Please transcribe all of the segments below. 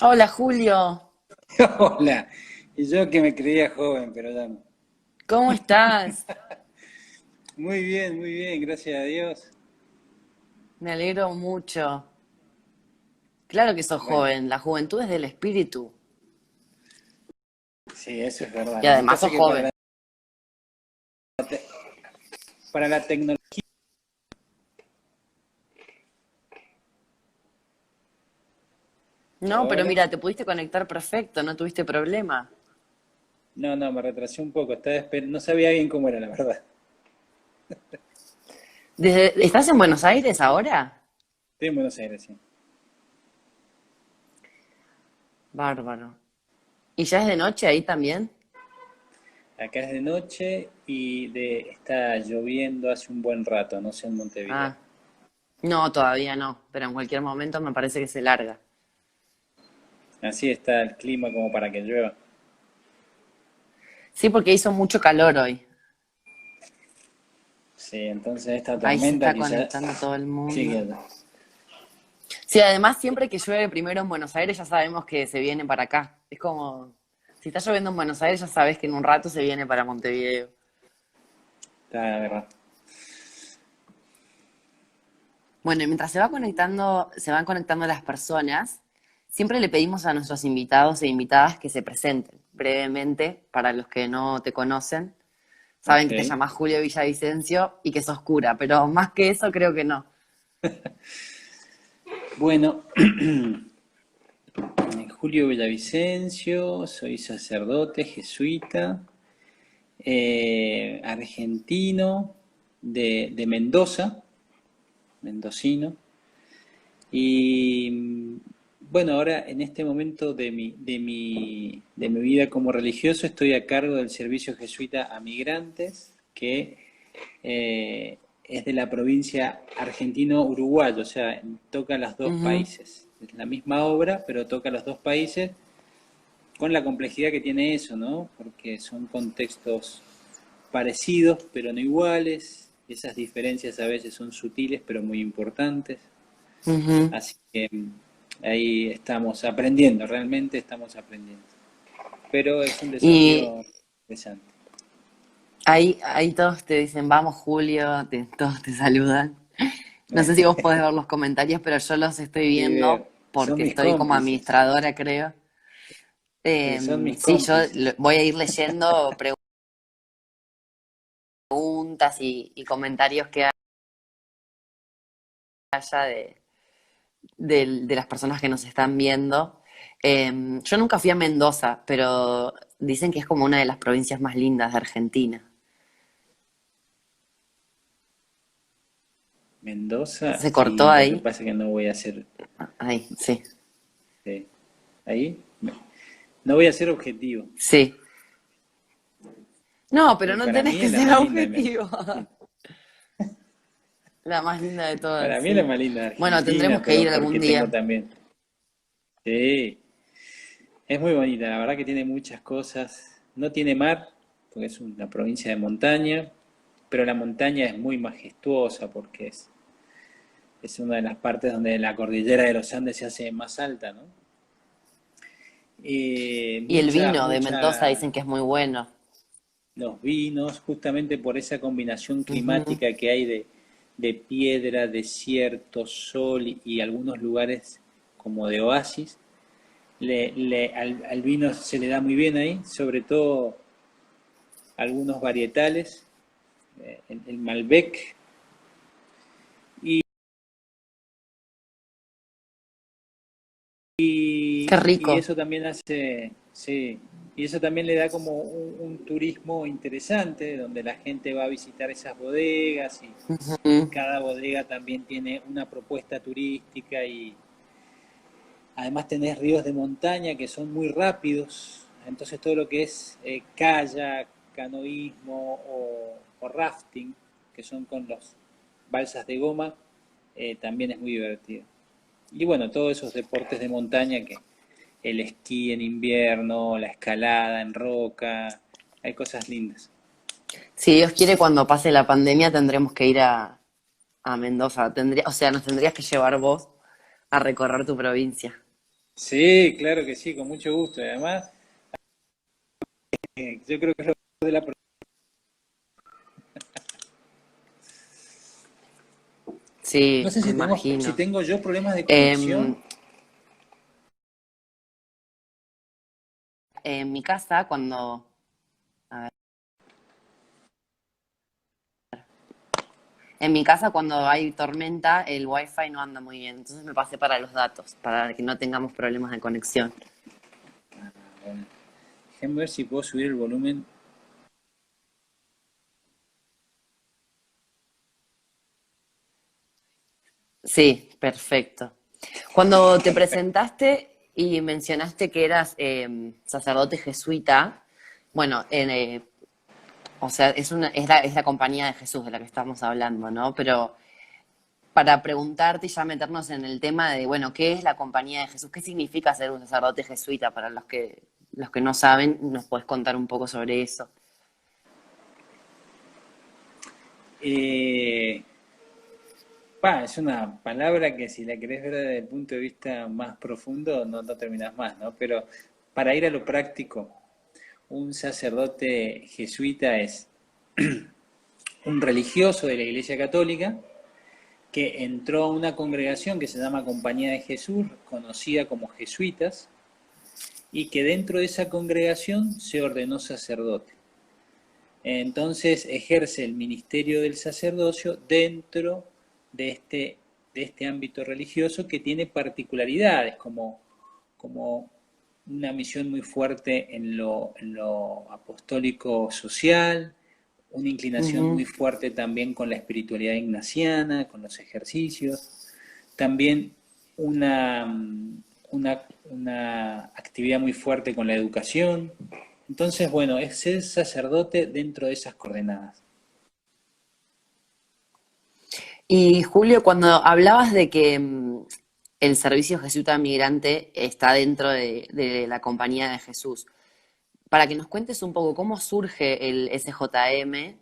Hola Julio, Hola, y yo que me creía joven, pero ya no. ¿cómo estás? Muy bien, gracias a Dios. Me alegro mucho. Claro que sos Bueno, joven, la juventud es del espíritu. sí, eso es verdad. Y Lo que además pasa sos es que joven. para la tecnología, No, pero hola. mira, te pudiste conectar perfecto, no tuviste problema. No, no, me retrasé un poco. No sabía bien cómo era, la verdad. ¿Estás en Buenos Aires ahora? Estoy en Buenos Aires, sí. Bárbaro. ¿Y ya es de noche ahí también? Acá es de noche y está lloviendo hace un buen rato, no sé en Montevideo. Ah, no, todavía no, pero en cualquier momento me parece que se larga. Así está el clima como para que llueva. Sí, porque hizo mucho calor hoy. Sí, entonces esta Ahí se tormenta está quizás conectando todo el mundo. sigue. Sí, además siempre que llueve primero en Buenos Aires ya sabemos que se viene para acá. Es como, si está lloviendo en Buenos Aires ya sabes que en un rato se viene para Montevideo. Está de verdad. Bueno, y mientras se van conectando las personas, siempre le pedimos a nuestros invitados e invitadas que se presenten brevemente para los que no te conocen. Saben Ok. que te llamas Julio Villavicencio y que sos cura, pero más que eso creo que no. Bueno, Julio Villavicencio, soy sacerdote jesuita, argentino de Mendoza, mendocino. Y bueno, ahora en este momento de mi vida como religioso estoy a cargo del servicio jesuita a migrantes, que es de la provincia argentino-uruguayo, o sea, toca los dos Ujú. países. Es la misma obra, pero toca los dos países con la complejidad que tiene eso, ¿no? Porque son contextos parecidos, pero no iguales. Esas diferencias a veces son sutiles, pero muy importantes. Ujú. Así que ahí estamos aprendiendo, realmente estamos aprendiendo. Pero es un Y desafío interesante. ahí todos te dicen, vamos Julio, todos te saludan. No sé si vos podés ver los comentarios, pero yo los estoy Sí, veo. viendo Son porque mis estoy como cómplices. administradora, creo. Sí, son mis Sí, yo cómplices. voy a ir leyendo preguntas y comentarios que haya de las personas que nos están viendo. Yo nunca fui a Mendoza, pero dicen que es como una de las provincias más lindas de Argentina. Mendoza, ¿Se cortó sí, lo que ahí? pasa es que no voy a hacer, Ahí, sí. ahí, no voy a ser objetivo. Sí. No, pero no Para tenés mí que es la ser más linda de objetivo. La más linda de Para todas, mí es la sí. más linda de Bueno, Argentina, tendremos que ir pero algún porque tengo día. también. Sí, es muy bonita, la verdad que tiene muchas cosas. No tiene mar, porque es una provincia de montaña, pero la montaña es muy majestuosa porque es una de las partes donde la cordillera de los Andes se hace más alta, ¿no? Y el vino de Mendoza Mucha, dicen que es muy bueno. los vinos, justamente por esa combinación Ujú. climática que hay de piedra, desierto, sol y algunos lugares como de oasis, al vino se le da muy bien ahí, sobre todo algunos varietales, el Malbec, y, Qué y rico. eso también hace, sí, y eso también le da como un turismo interesante, donde la gente va a visitar esas bodegas y Ujú. cada bodega también tiene una propuesta turística y además tenés ríos de montaña que son muy rápidos, entonces todo lo que es kayak, canoísmo o rafting, que son con los balsas de goma, también es muy divertido. Y bueno, todos esos deportes de montaña que el esquí en invierno, la escalada en roca, hay cosas lindas. Si Dios quiere, cuando pase la pandemia tendremos que ir a Mendoza. O sea, nos tendrías que llevar vos a recorrer tu provincia. Sí, claro que sí, con mucho gusto. Y además, yo creo que es lo de la... No Sí, sé me si imagino. tengo yo problemas de Em, conexión. en mi casa, cuando, a ver, en mi casa cuando hay tormenta, el wifi no anda muy bien. Entonces me pasé para los datos, para que no tengamos problemas de conexión. Bueno, déjenme ver si puedo subir el volumen. Sí, perfecto. Cuando te presentaste y mencionaste que eras sacerdote jesuita, bueno, o sea, es la compañía de Jesús de la que estamos hablando, ¿no? Pero para preguntarte y ya meternos en el tema de, bueno, ¿qué es la compañía de Jesús? ¿Qué significa ser un sacerdote jesuita? Para los que no saben, ¿nos puedes contar un poco sobre eso? Eh, es una palabra que si la querés ver desde el punto de vista más profundo no terminás más, ¿no? Pero para ir a lo práctico, un sacerdote jesuita es un religioso de la Iglesia Católica que entró a una congregación que se llama Compañía de Jesús, conocida como jesuitas, y que dentro de esa congregación se ordenó sacerdote. Entonces ejerce el ministerio del sacerdocio dentro de este ámbito religioso que tiene particularidades como una misión muy fuerte en lo apostólico social, una inclinación Ujú. muy fuerte también con la espiritualidad ignaciana, con los ejercicios, también una, una actividad muy fuerte con la educación. Entonces, bueno, es ser sacerdote dentro de esas coordenadas. Y Julio, cuando hablabas de que el servicio jesuita migrante está dentro de la compañía de Jesús, para que nos cuentes un poco cómo surge el SJM,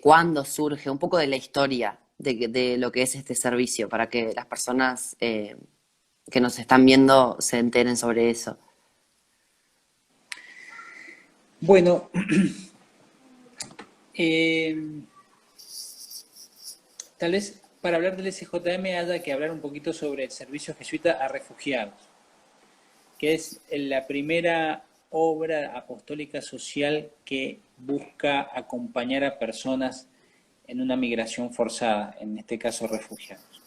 cuándo surge, un poco de la historia de lo que es este servicio, para que las personas que nos están viendo se enteren sobre eso. Bueno, eh, tal vez para hablar del SJM haya que hablar un poquito sobre el servicio jesuita a refugiados, que es la primera obra apostólica social que busca acompañar a personas en una migración forzada, en este caso refugiados.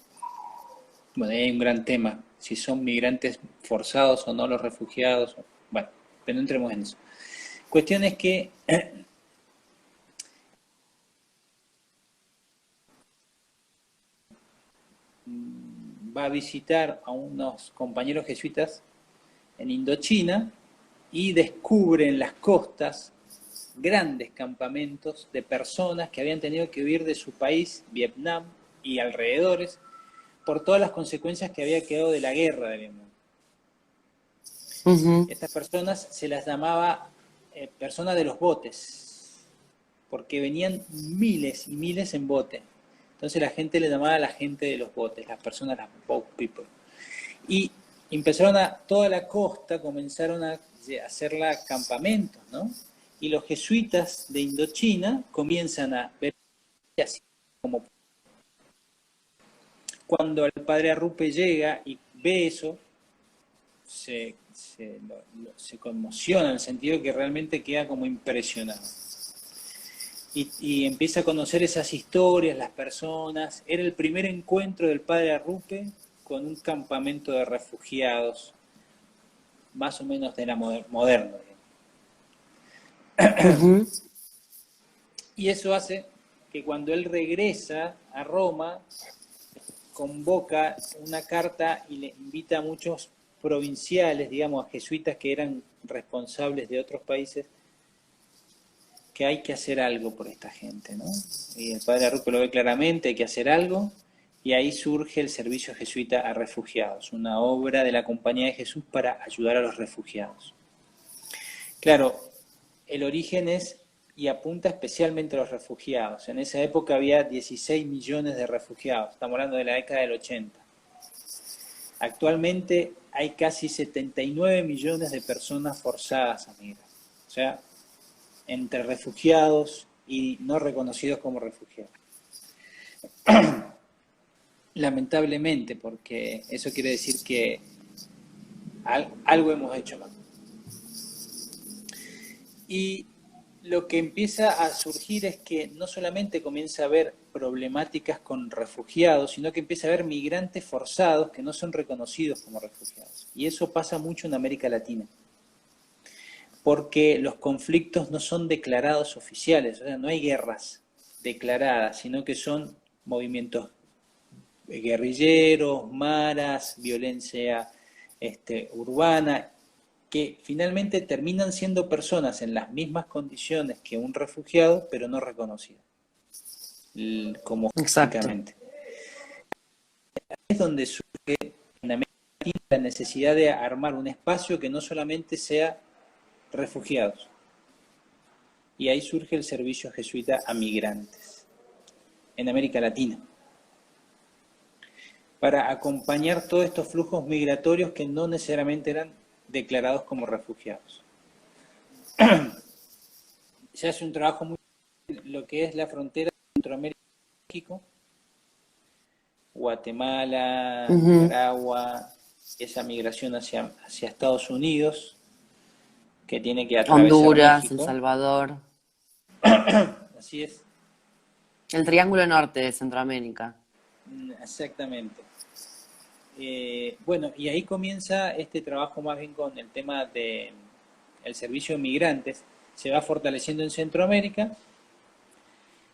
Bueno, ahí hay un gran tema, si son migrantes forzados o no los refugiados. Bueno, pero no entremos en eso. Cuestión es que va a visitar a unos compañeros jesuitas en Indochina y descubre en las costas grandes campamentos de personas que habían tenido que huir de su país, Vietnam y alrededores, por todas las consecuencias que había quedado de la guerra de Vietnam. Ujú. Estas personas se las llamaba personas de los botes, porque venían miles y miles en bote. Entonces la gente le llamaba a la gente de los botes, las personas, las boat people. Y empezaron a, toda la costa comenzaron a hacerla campamentos, ¿no? Y los jesuitas de Indochina comienzan a ver así como cuando el padre Arrupe llega y ve eso, se conmociona en el sentido que realmente queda como impresionado. Y empieza a conocer esas historias, las personas. Era el primer encuentro del padre Arrupe con un campamento de refugiados, más o menos de la moderno. Ujú. Y eso hace que cuando él regresa a Roma, convoca una carta y le invita a muchos provinciales, digamos, a jesuitas que eran responsables de otros países, que hay que hacer algo por esta gente, ¿no? Y el padre Arrupe lo ve claramente, hay que hacer algo, y ahí surge el servicio jesuita a refugiados, una obra de la Compañía de Jesús para ayudar a los refugiados. Claro, el origen es y apunta especialmente a los refugiados. En esa época había 16 millones de refugiados, estamos hablando de la década del 80. Actualmente hay casi 79 millones de personas forzadas a migrar. O sea, entre refugiados y no reconocidos como refugiados. Lamentablemente, porque eso quiere decir que algo hemos hecho mal. Y lo que empieza a surgir es que no solamente comienza a haber problemáticas con refugiados, sino que empieza a haber migrantes forzados que no son reconocidos como refugiados. Y eso pasa mucho en América Latina, porque los conflictos no son declarados oficiales, o sea, no hay guerras declaradas, sino que son movimientos guerrilleros, maras, violencia urbana, que finalmente terminan siendo personas en las mismas condiciones que un refugiado, pero no reconocidas, como Exacto. jurídicamente. Es donde surge en América Latina la necesidad de armar un espacio que no solamente sea refugiados. Y ahí surge el servicio jesuita a migrantes en América Latina, para acompañar todos estos flujos migratorios que no necesariamente eran declarados como refugiados. Se hace un trabajo muy lo que es la frontera de Centroamérica y México, Guatemala, Nicaragua, esa migración hacia Estados Unidos, que tiene que atravesar Honduras, El México. Salvador. Así es. El Triángulo Norte de Centroamérica. Exactamente. Bueno, y ahí comienza este trabajo más bien con el tema del servicio de migrantes. Se va fortaleciendo en Centroamérica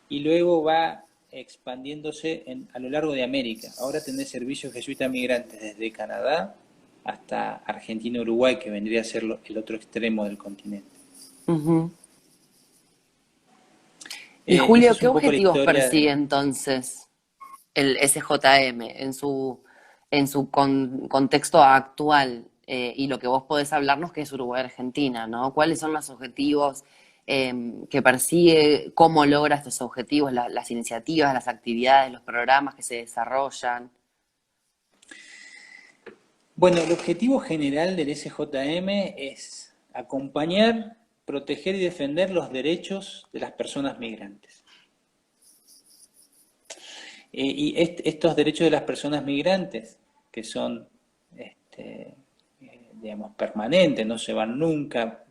y luego va expandiéndose a lo largo de América. Ahora tenés servicios jesuitas migrantes desde Canadá hasta Argentina y Uruguay, que vendría a ser el otro extremo del continente. Y Esa Julio, es ¿qué un poco la objetivos historia persigue entonces el SJM en su contexto actual y lo que vos podés hablarnos que es Uruguay-Argentina, ¿no? ¿Cuáles son los objetivos que persigue? ¿Cómo logra estos objetivos? Las iniciativas, las actividades, los programas que se desarrollan. Bueno, el objetivo general del SJM es acompañar, proteger y defender los derechos de las personas migrantes. Y estos derechos de las personas migrantes, que son, digamos, permanentes, no se van nunca,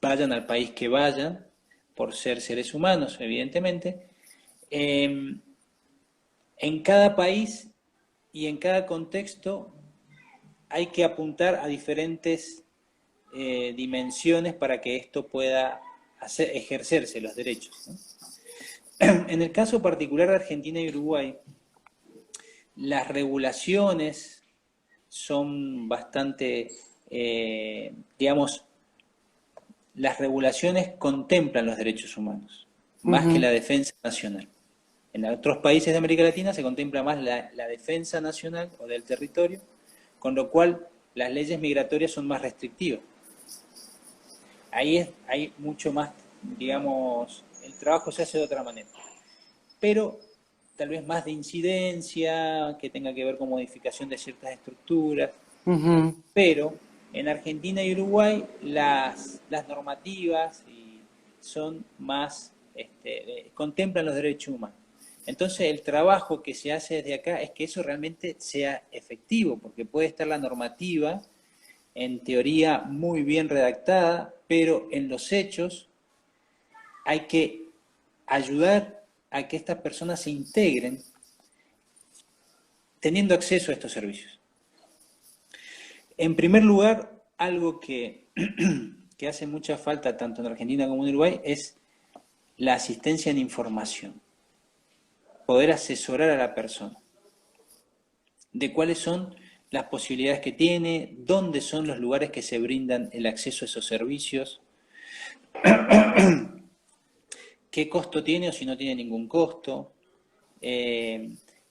vayan al país que vayan, por ser seres humanos, evidentemente, en cada país y en cada contexto hay que apuntar a diferentes dimensiones para que esto pueda ejercerse los derechos, ¿no? En el caso particular de Argentina y Uruguay, las regulaciones son bastante, digamos, las regulaciones contemplan los derechos humanos, más que la defensa nacional. En otros países de América Latina se contempla más la defensa nacional o del territorio, con lo cual las leyes migratorias son más restrictivas. Ahí hay mucho más, digamos, el trabajo se hace de otra manera. Pero tal vez más de incidencia, que tenga que ver con modificación de ciertas estructuras. Pero en Argentina y Uruguay las normativas son más, contemplan los derechos humanos. Entonces el trabajo que se hace desde acá es que eso realmente sea efectivo, porque puede estar la normativa en teoría muy bien redactada, pero en los hechos hay que ayudar a que estas personas se integren teniendo acceso a estos servicios. En primer lugar, algo que, que hace mucha falta tanto en Argentina como en Uruguay es la asistencia en información. Poder asesorar a la persona de cuáles son las posibilidades que tiene, dónde son los lugares que se brindan el acceso a esos servicios, qué costo tiene o si no tiene ningún costo,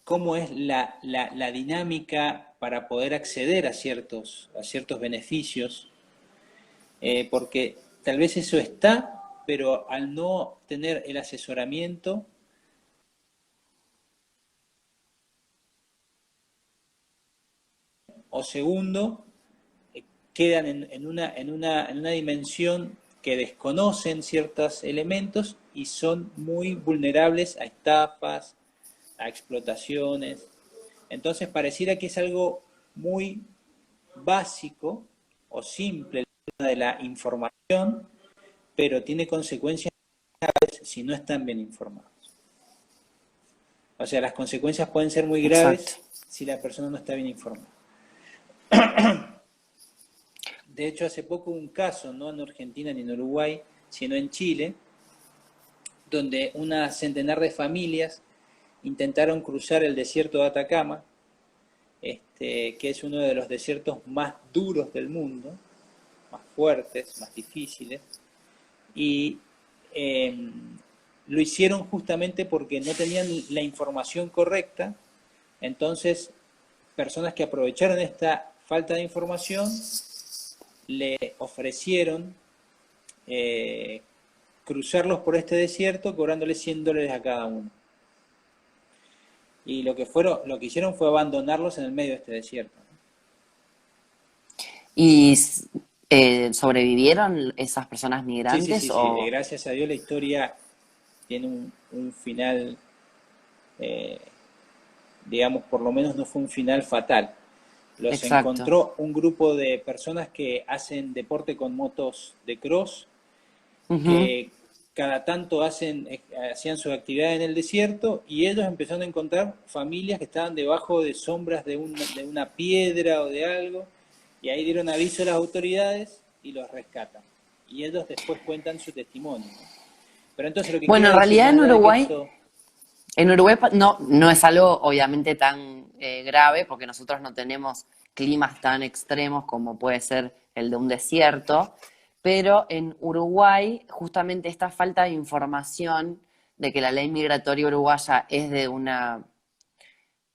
cómo es la dinámica para poder acceder a ciertos beneficios, porque tal vez eso está, pero al no tener el asesoramiento, o segundo, quedan en una dimensión que desconocen ciertos elementos y son muy vulnerables a estafas, a explotaciones. Entonces pareciera que es algo muy básico o simple de la información, pero tiene consecuencias si no están bien informados. O sea, las consecuencias pueden ser muy Exacto. graves si la persona no está bien informada. De hecho, hace poco un caso, no en Argentina ni en Uruguay, sino en Chile, donde una centenar de familias intentaron cruzar el desierto de Atacama, que es uno de los desiertos más duros del mundo, más fuertes, más difíciles, y eh, lo hicieron justamente porque no tenían la información correcta. Entonces, personas que aprovecharon esta falta de información le ofrecieron cruzarlos por este desierto cobrándoles $100 a cada uno. Y lo que hicieron fue abandonarlos en el medio de este desierto. ¿Y sobrevivieron esas personas Sí, sí, migrantes sí, sí. o Gracias a Dios la historia tiene un final, eh, digamos, por lo menos no fue un final fatal. Los exacto? encontró un grupo de personas que hacen deporte con motos de cross, Ujú. que cada tanto hacían su actividad en el desierto y ellos empezaron a encontrar familias que estaban debajo de sombras de una piedra o de algo y ahí dieron aviso a las autoridades y los rescatan. Y ellos después cuentan su testimonio, ¿no? Pero entonces lo que Bueno, quiero en decir, realidad más allá de que esto... En Uruguay no, no es algo obviamente tan grave porque nosotros no tenemos climas tan extremos como puede ser el de un desierto, pero en Uruguay justamente esta falta de información de que la ley migratoria uruguaya es de una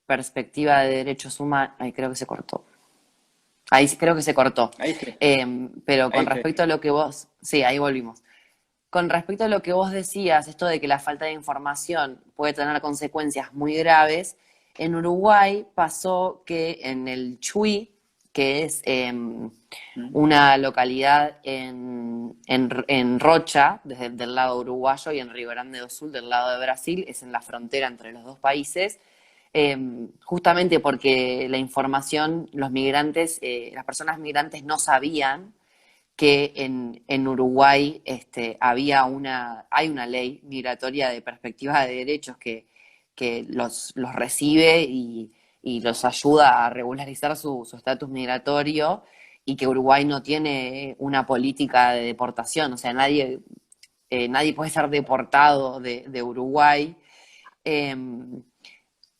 perspectiva de derechos humanos, ay, creo que se cortó. Ahí sí creo que se cortó. Ahí estoy, Pero ahí con estoy. respecto a lo que vos, sí, ahí volvimos. Con respecto a lo que vos decías, esto de que la falta de información puede tener consecuencias muy graves, en Uruguay pasó que en el Chuy, que es ¿Mm? una localidad en Rocha, desde del lado uruguayo, y en Río Grande do Sul, del lado de Brasil, es en la frontera entre los dos países, justamente porque la información, los migrantes, las personas migrantes no sabían que en Uruguay hay una ley migratoria de perspectiva de derechos que los recibe y los ayuda a regularizar su estatus migratorio y que Uruguay no tiene una política de deportación, o sea, nadie puede ser deportado de Uruguay. Eh,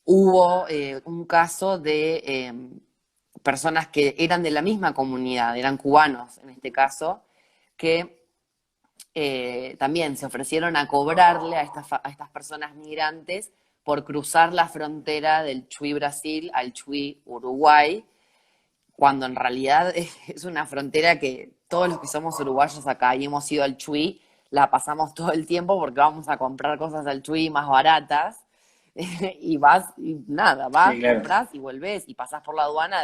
Hubo un caso de personas que eran de la misma comunidad, eran cubanos en este caso, que también se ofrecieron a cobrarle a estas personas migrantes por cruzar la frontera del Chuy Brasil al Chuy Uruguay, cuando en realidad es una frontera que todos los que somos uruguayos acá y hemos ido al Chuy, la pasamos todo el tiempo porque vamos a comprar cosas al Chuy más baratas y vas, y nada, Sí, vas, claro. compras y volvés y pasás por la aduana,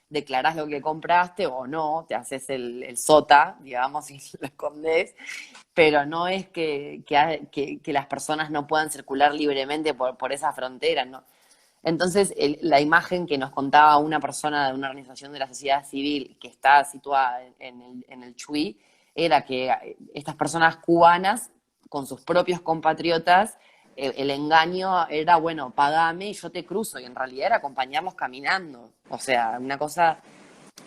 declarás lo que compraste o no, te haces el sota, digamos, y lo escondés, pero no es que las personas no puedan circular libremente por esa frontera, ¿no? Entonces, la imagen que nos contaba una persona de una organización de la sociedad civil que está situada en el Chuy era que estas personas cubanas, con sus propios compatriotas, el engaño era, bueno, pagame y yo te cruzo, y en realidad era acompañarlos caminando. O sea, una cosa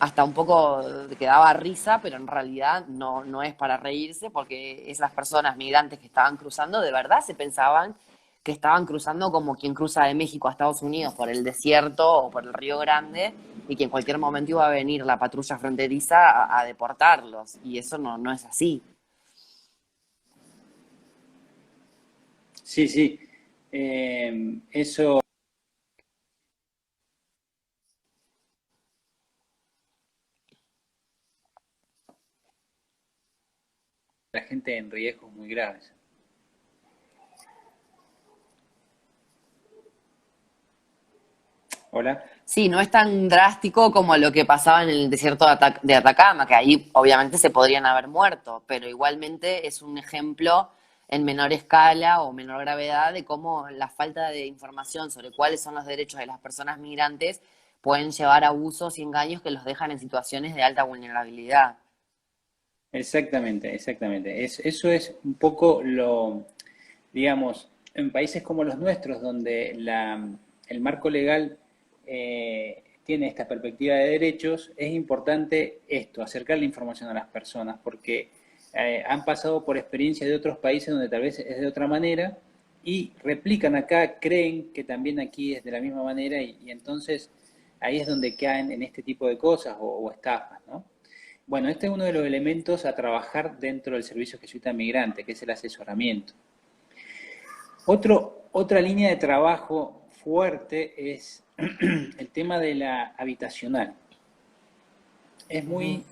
hasta un poco que daba risa, pero en realidad no es para reírse, porque esas personas migrantes que estaban cruzando de verdad se pensaban que estaban cruzando como quien cruza de México a Estados Unidos por el desierto o por el Río Grande y que en cualquier momento iba a venir la patrulla fronteriza a deportarlos. Y eso no es así. Sí, sí. Eso, la gente en riesgos muy graves. Hola. Sí, no es tan drástico como lo que pasaba en el desierto de Atacama, que ahí obviamente se podrían haber muerto, pero igualmente es un ejemplo en menor escala o menor gravedad de cómo la falta de información sobre cuáles son los derechos de las personas migrantes pueden llevar a abusos y engaños que los dejan en situaciones de alta vulnerabilidad. Exactamente, exactamente. Eso es un poco lo, digamos, en países como los nuestros, donde el marco legal tiene esta perspectiva de derechos, es importante esto, acercar la información a las personas, porque han pasado por experiencias de otros países donde tal vez es de otra manera y replican acá, creen que también aquí es de la misma manera y entonces ahí es donde caen en este tipo de cosas o estafas, ¿no? Bueno, este es uno de los elementos a trabajar dentro del servicio jesuita migrante, que es el asesoramiento. Otra línea de trabajo fuerte es el tema de la habitacional. Es Ujú. muy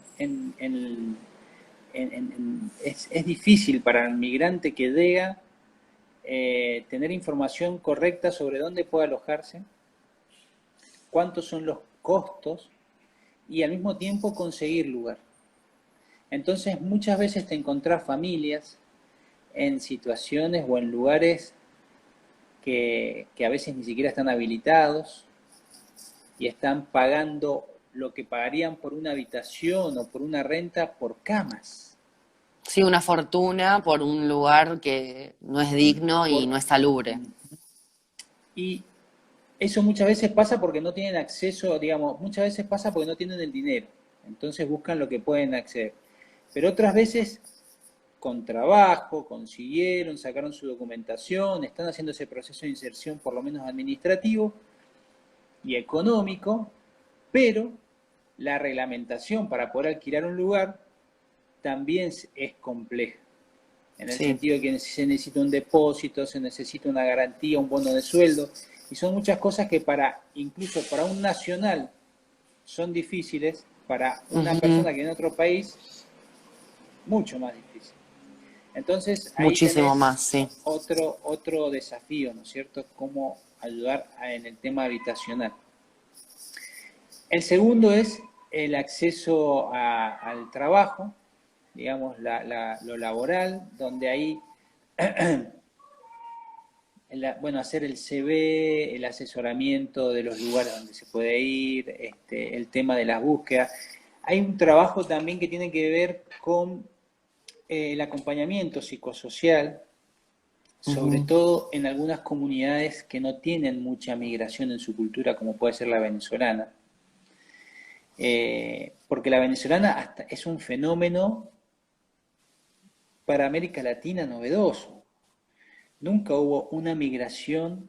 es difícil para el migrante que llega tener información correcta sobre dónde puede alojarse, cuántos son los costos y al mismo tiempo conseguir lugar. Entonces muchas veces te encontrás familias en situaciones o en lugares que a veces ni siquiera están habilitados y están pagando lo que pagarían por una habitación o por una renta por camas. Sí, una fortuna por un lugar que no es digno y Por, no es salubre. y eso muchas veces pasa porque no tienen acceso, digamos, muchas veces pasa porque no tienen el dinero. Entonces buscan lo que pueden acceder. Pero otras veces con trabajo, consiguieron, sacaron su documentación, están haciendo ese proceso de inserción por lo menos administrativo y económico, pero la reglamentación para poder alquilar un lugar también es compleja, en el Sí. sentido de que se necesita un depósito, se necesita una garantía, un bono de sueldo, y son muchas cosas que incluso para un nacional son difíciles, para una Ujú. persona que en otro país, mucho más difícil. Entonces ahí Muchísimo tenés más, sí. otro desafío, ¿no es cierto? Cómo ayudar en el tema habitacional. El segundo es el acceso al trabajo, digamos, lo laboral, donde ahí, bueno, hacer el CV, el asesoramiento de los lugares donde se puede ir, el tema de las búsquedas. Hay un trabajo también que tiene que ver con el acompañamiento psicosocial, sobre Ujú. todo en algunas comunidades que no tienen mucha migración en su cultura, como puede ser la venezolana. Porque la venezolana hasta es un fenómeno para América Latina novedoso. Nunca hubo una migración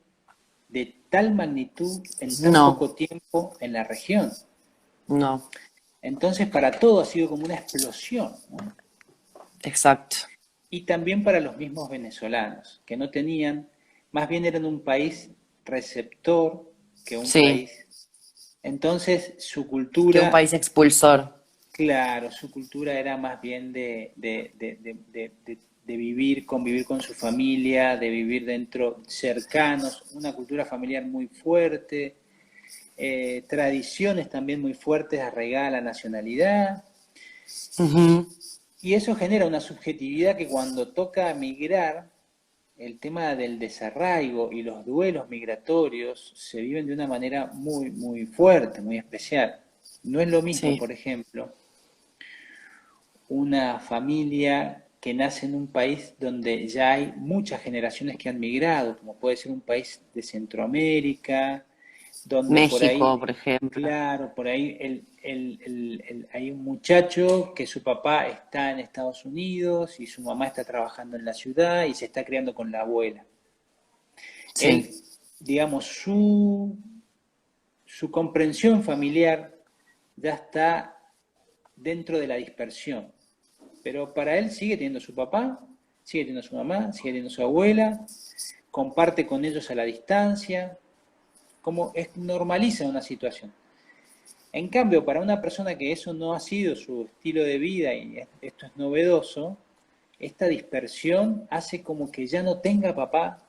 de tal magnitud en tan No, poco tiempo en la región. no, Entonces para todo ha sido como una explosión, ¿no? exacto. Y también para los mismos venezolanos, que no tenían, más bien eran un país receptor que un Sí, país. Entonces su que un cultura, país expulsor. claro, su cultura era más bien de vivir, convivir con su familia, de vivir dentro cercanos, una cultura familiar muy fuerte, tradiciones también muy fuertes arraigadas a la nacionalidad, Ujú. y eso genera una subjetividad que cuando toca migrar, el tema del desarraigo y los duelos migratorios se viven de una manera muy, muy fuerte, muy especial. No es lo mismo, Sí, por ejemplo, una familia que nace en un país donde ya hay muchas generaciones que han migrado, como puede ser un país de Centroamérica, donde por México, ahí, por ejemplo. claro, por ahí hay un muchacho que su papá está en Estados Unidos y su mamá está trabajando en la ciudad y se está criando con la abuela. Sí. Él, digamos, su comprensión familiar ya está dentro de la dispersión, pero para él sigue teniendo su papá, sigue teniendo su mamá, sigue teniendo su abuela, comparte con ellos a la distancia, como normaliza una situación. En cambio, para una persona que eso no ha sido su estilo de vida y esto es novedoso, esta dispersión hace como que ya no tenga papá,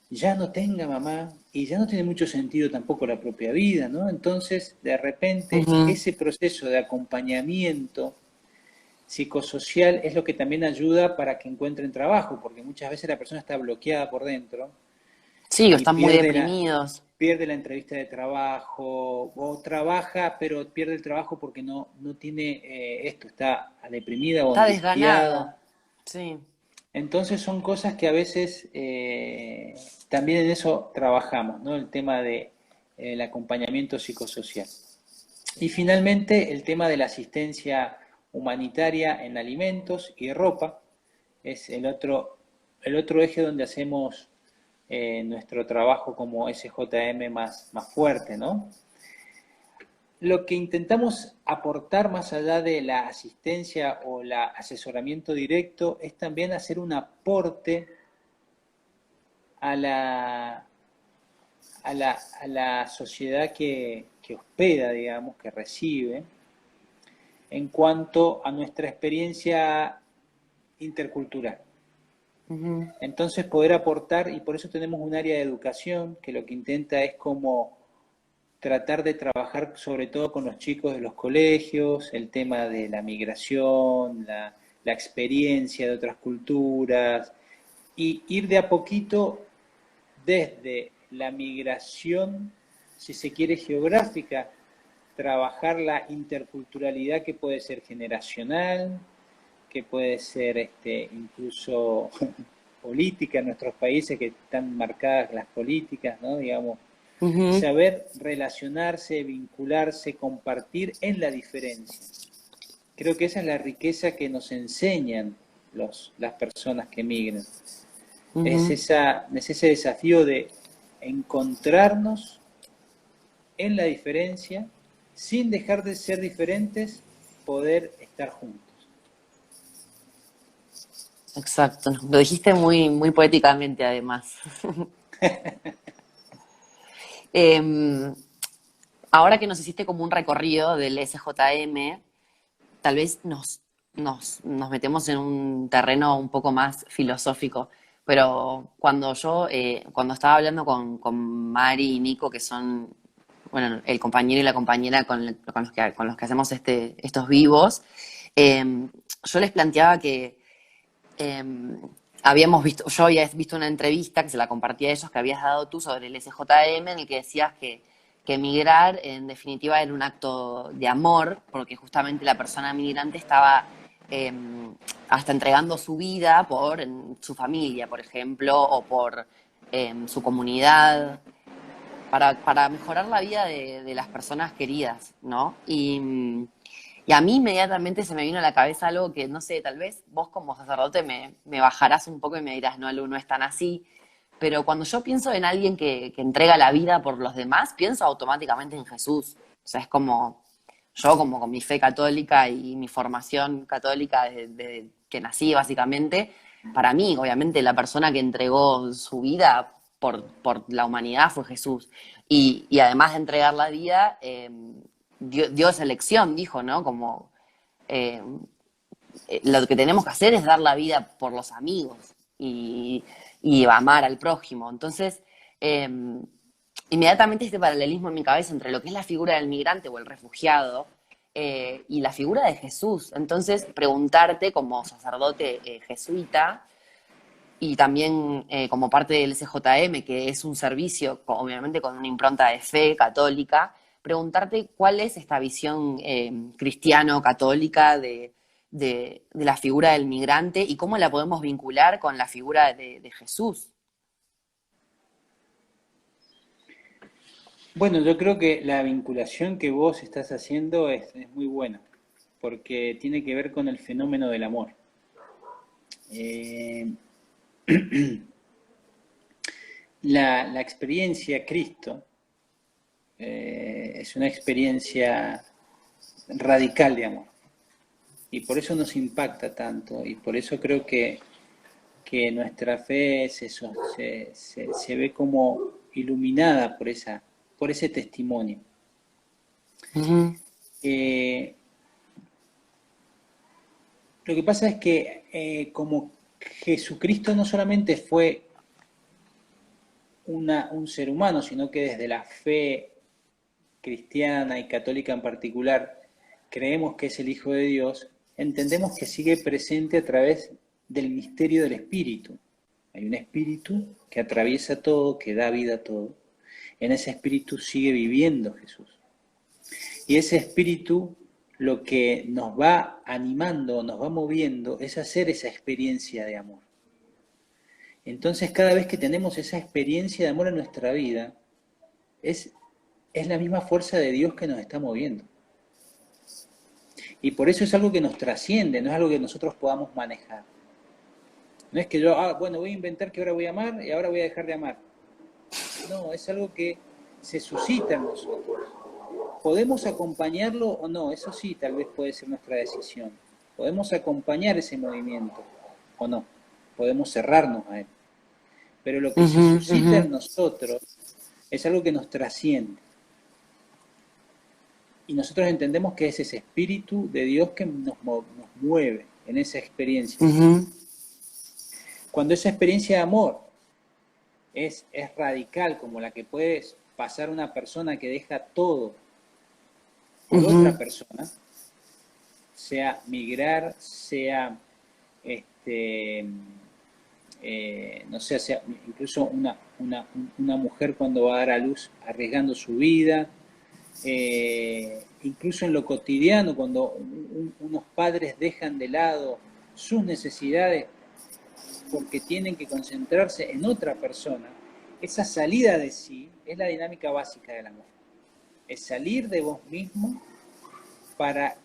ya no tenga mamá y ya no tiene mucho sentido tampoco la propia vida, ¿no? Entonces, de repente, Ujú. ese proceso de acompañamiento psicosocial es lo que también ayuda para que encuentren trabajo, porque muchas veces la persona está bloqueada por dentro Sí, y están muy deprimidos. pierde la entrevista de trabajo, o trabaja, pero pierde el trabajo porque no tiene esto, está deprimida o Está angustiada. desganada. Sí. Entonces son cosas que a veces también en eso trabajamos, ¿no? El tema de el acompañamiento psicosocial. Y finalmente el tema de la asistencia humanitaria en alimentos y ropa es el otro eje donde hacemos nuestro trabajo como SJM más fuerte, ¿no? Lo que intentamos aportar más allá de la asistencia o el asesoramiento directo es también hacer un aporte a la sociedad que hospeda, digamos, que recibe, en cuanto a nuestra experiencia intercultural. Ujú. Entonces poder aportar, y por eso tenemos un área de educación que lo que intenta es como tratar de trabajar sobre todo con los chicos de los colegios, el tema de la migración, la experiencia de otras culturas, y ir de a poquito desde la migración, si se quiere, geográfica, trabajar la interculturalidad que puede ser generacional, que puede ser incluso política en nuestros países que están marcadas las políticas, ¿no? Digamos, Ujú. saber relacionarse, vincularse, compartir en la diferencia. Creo que esa es la riqueza que nos enseñan las personas que migran. Ujú. Es ese desafío de encontrarnos en la diferencia, sin dejar de ser diferentes, poder estar juntos. Exacto. Lo dijiste muy, muy poéticamente, además. Em, Ahora que nos hiciste como un recorrido del SJM, tal vez nos metemos en un terreno un poco más filosófico, pero cuando estaba hablando con Mari y Nico, que son, bueno, el compañero y la compañera con los que hacemos estos vivos, yo les planteaba que eh, yo había visto una entrevista que se la compartí a ellos que habías dado tú sobre el SJM en el que decías que emigrar en definitiva era un acto de amor, porque justamente la persona migrante estaba eh, hasta entregando su vida por su familia, por ejemplo, o por su comunidad, para mejorar la vida de las personas queridas, ¿no? Y a mí inmediatamente se me vino a la cabeza algo que, no sé, tal vez vos como sacerdote me bajarás un poco y me dirás, no, Lu, no es tan así. Pero cuando yo pienso en alguien que entrega la vida por los demás, pienso automáticamente en Jesús. O sea, es como, yo como con mi fe católica y mi formación católica desde que nací, básicamente, para mí, obviamente, la persona que entregó su vida por la humanidad fue Jesús. Y además de entregar la vida, dio esa elección, dijo, ¿no? Como eh, lo que tenemos que hacer es dar la vida por los amigos y amar al prójimo. Entonces, eh, inmediatamente este paralelismo en mi cabeza entre lo que es la figura del migrante o el refugiado y la figura de Jesús. Entonces, preguntarte como sacerdote jesuita y también como parte del SJM, que es un servicio, obviamente con una impronta de fe católica, preguntarte cuál es esta visión cristiano-católica de la figura del migrante y cómo la podemos vincular con la figura de Jesús. Bueno, yo creo que la vinculación que vos estás haciendo es muy buena, porque tiene que ver con el fenómeno del amor. Eh, la experiencia Cristo es una experiencia radical de amor, y por eso nos impacta tanto, y por eso creo que nuestra fe se ve como iluminada por ese testimonio. Uh -huh. Eh, lo que pasa es que como Jesucristo no solamente fue un ser humano, sino que desde la fe cristiana y católica en particular, creemos que es el Hijo de Dios, entendemos que sigue presente a través del misterio del Espíritu. Hay un Espíritu que atraviesa todo, que da vida a todo. En ese Espíritu sigue viviendo Jesús. Y ese Espíritu lo que nos va animando, nos va moviendo, es hacer esa experiencia de amor. Entonces, cada vez que tenemos esa experiencia de amor en nuestra vida, es la misma fuerza de Dios que nos está moviendo. Y por eso es algo que nos trasciende, no es algo que nosotros podamos manejar. No es que yo, bueno, voy a inventar que ahora voy a amar y ahora voy a dejar de amar. No, es algo que se suscita en nosotros. ¿Podemos acompañarlo o no? Eso sí, tal vez puede ser nuestra decisión. ¿Podemos acompañar ese movimiento o no? Podemos cerrarnos a él. Pero lo que se suscita en nosotros es algo que nos trasciende. Y nosotros entendemos que es ese Espíritu de Dios que nos mueve en esa experiencia. Cuando esa experiencia de amor es radical, como la que puede pasar una persona que deja todo por otra persona, sea migrar, sea, no sé, sea incluso una mujer cuando va a dar a luz arriesgando su vida, incluso en lo cotidiano, cuando unos padres dejan de lado sus necesidades porque tienen que concentrarse en otra persona, esa salida de sí es la dinámica básica del amor. Es salir de vos mismo para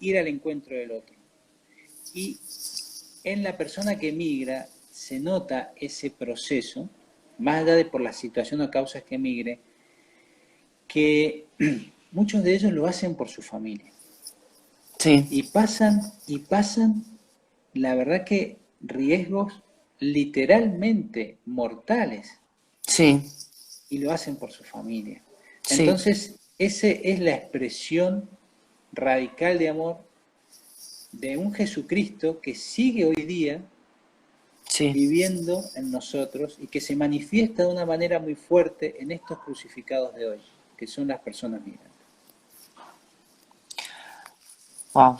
ir al encuentro del otro. Y en la persona que migra se nota ese proceso, más allá de por la situación o causas que migre, que muchos de ellos lo hacen por su familia. Sí. Y pasan, la verdad que riesgos literalmente mortales. Sí. Y lo hacen por su familia. Sí. Entonces, esa es la expresión radical de amor de un Jesucristo que sigue hoy día viviendo en nosotros y que se manifiesta de una manera muy fuerte en estos crucificados de hoy, que son las personas migrantes. Wow.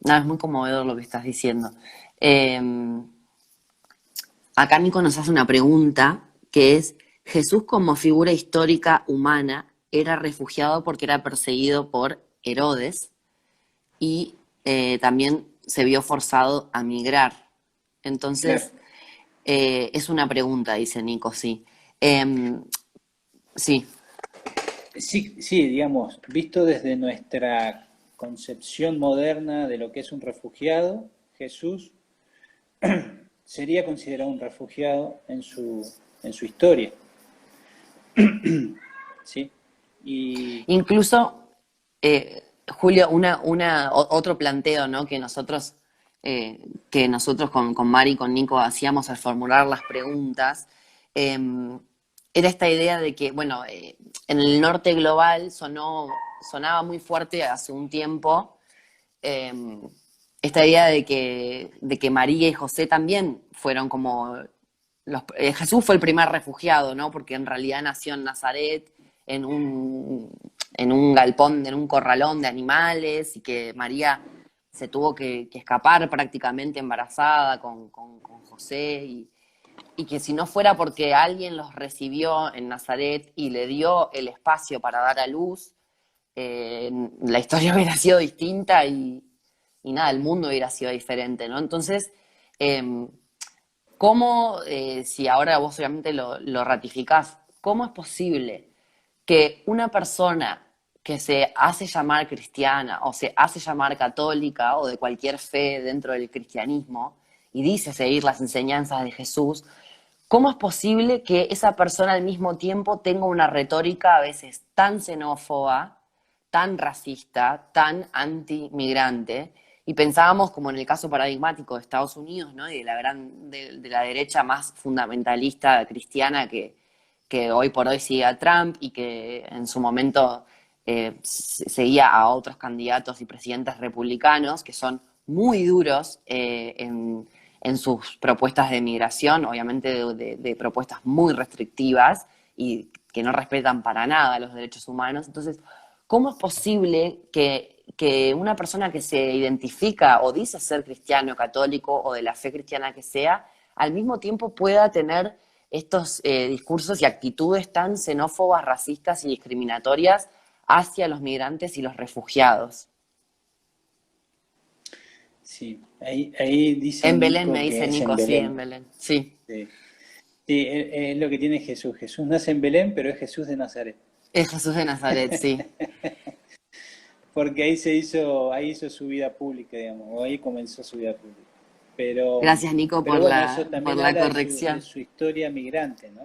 Nada, es muy conmovedor lo que estás diciendo. Acá Nico nos hace una pregunta que es, ¿Jesús como figura histórica humana era refugiado porque era perseguido por Herodes y también se vio forzado a migrar? Entonces, Claro. Es una pregunta, dice Nico, sí. Sí. Sí, digamos, visto desde nuestra concepción moderna de lo que es un refugiado, Jesús sería considerado un refugiado en su historia. ¿Sí? Y Incluso, Julio, otro planteo, ¿no? Que nosotros con Mari y con Nico hacíamos al formular las preguntas, era esta idea de que, bueno, en el norte global sonaba muy fuerte hace un tiempo esta idea de que María y José también fueron como Jesús fue el primer refugiado, ¿no? Porque en realidad nació en Nazaret, en un galpón, en un corralón de animales, y que María se tuvo que escapar prácticamente embarazada con José, y que si no fuera porque alguien los recibió en Nazaret y le dio el espacio para dar a luz, la historia hubiera sido distinta y nada, el mundo hubiera sido diferente, ¿no? Entonces, ¿cómo, si ahora vos obviamente lo ratificás, cómo es posible que una persona que se hace llamar cristiana o se hace llamar católica o de cualquier fe dentro del cristianismo y dice seguir las enseñanzas de Jesús, cómo es posible que esa persona al mismo tiempo tenga una retórica a veces tan xenófoba, tan racista, tan anti-migrante? Y pensábamos, como en el caso paradigmático de Estados Unidos, ¿no? Y de la derecha más fundamentalista cristiana que hoy por hoy sigue a Trump y que en su momento seguía a otros candidatos y presidentes republicanos que son muy duros en sus propuestas de migración, obviamente de propuestas muy restrictivas y que no respetan para nada los derechos humanos. Entonces, ¿cómo es posible que una persona que se identifica o dice ser cristiano, católico o de la fe cristiana que sea, al mismo tiempo pueda tener estos discursos y actitudes tan xenófobas, racistas y discriminatorias hacia los migrantes y los refugiados? Sí, ahí dice En Belén, me Nico que dice es en Nico, sí, Belén. en Belén. Sí, Sí, sí, es lo que tiene Jesús. Jesús nace en Belén, pero es Jesús de Nazaret. es Jesús de Nazaret, sí. Porque ahí hizo su vida pública, digamos, o ahí comenzó su vida pública. Gracias, Nico, Pero bueno, eso por también la habla de corrección. su historia migrante, ¿no?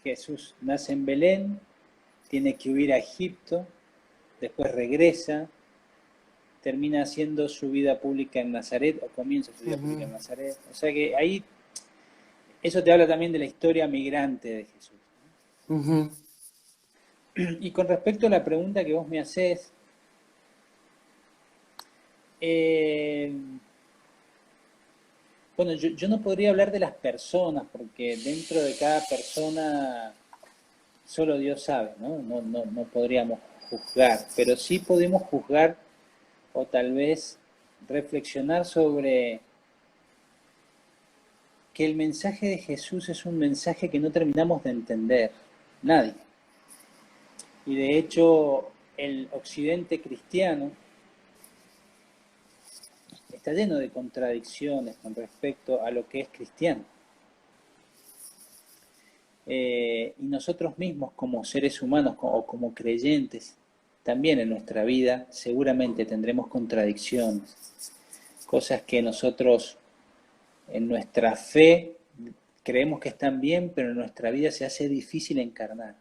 Jesús nace en Belén, tiene que huir a Egipto, después regresa, termina haciendo su vida pública en Nazaret, o comienza su vida pública Ujú, en Nazaret. O sea que ahí, eso te habla también de la historia migrante de Jesús. ujú. Y con respecto a la pregunta que vos me hacés, eh, bueno, yo no podría hablar de las personas, porque dentro de cada persona solo Dios sabe, ¿no? No podríamos juzgar, pero sí podemos juzgar o tal vez reflexionar sobre que el mensaje de Jesús es un mensaje que no terminamos de entender, nadie. Y de hecho, el occidente cristiano está lleno de contradicciones con respecto a lo que es cristiano. Y nosotros mismos como seres humanos o como creyentes, también en nuestra vida seguramente tendremos contradicciones, cosas que nosotros en nuestra fe creemos que están bien, pero en nuestra vida se hace difícil encarnar.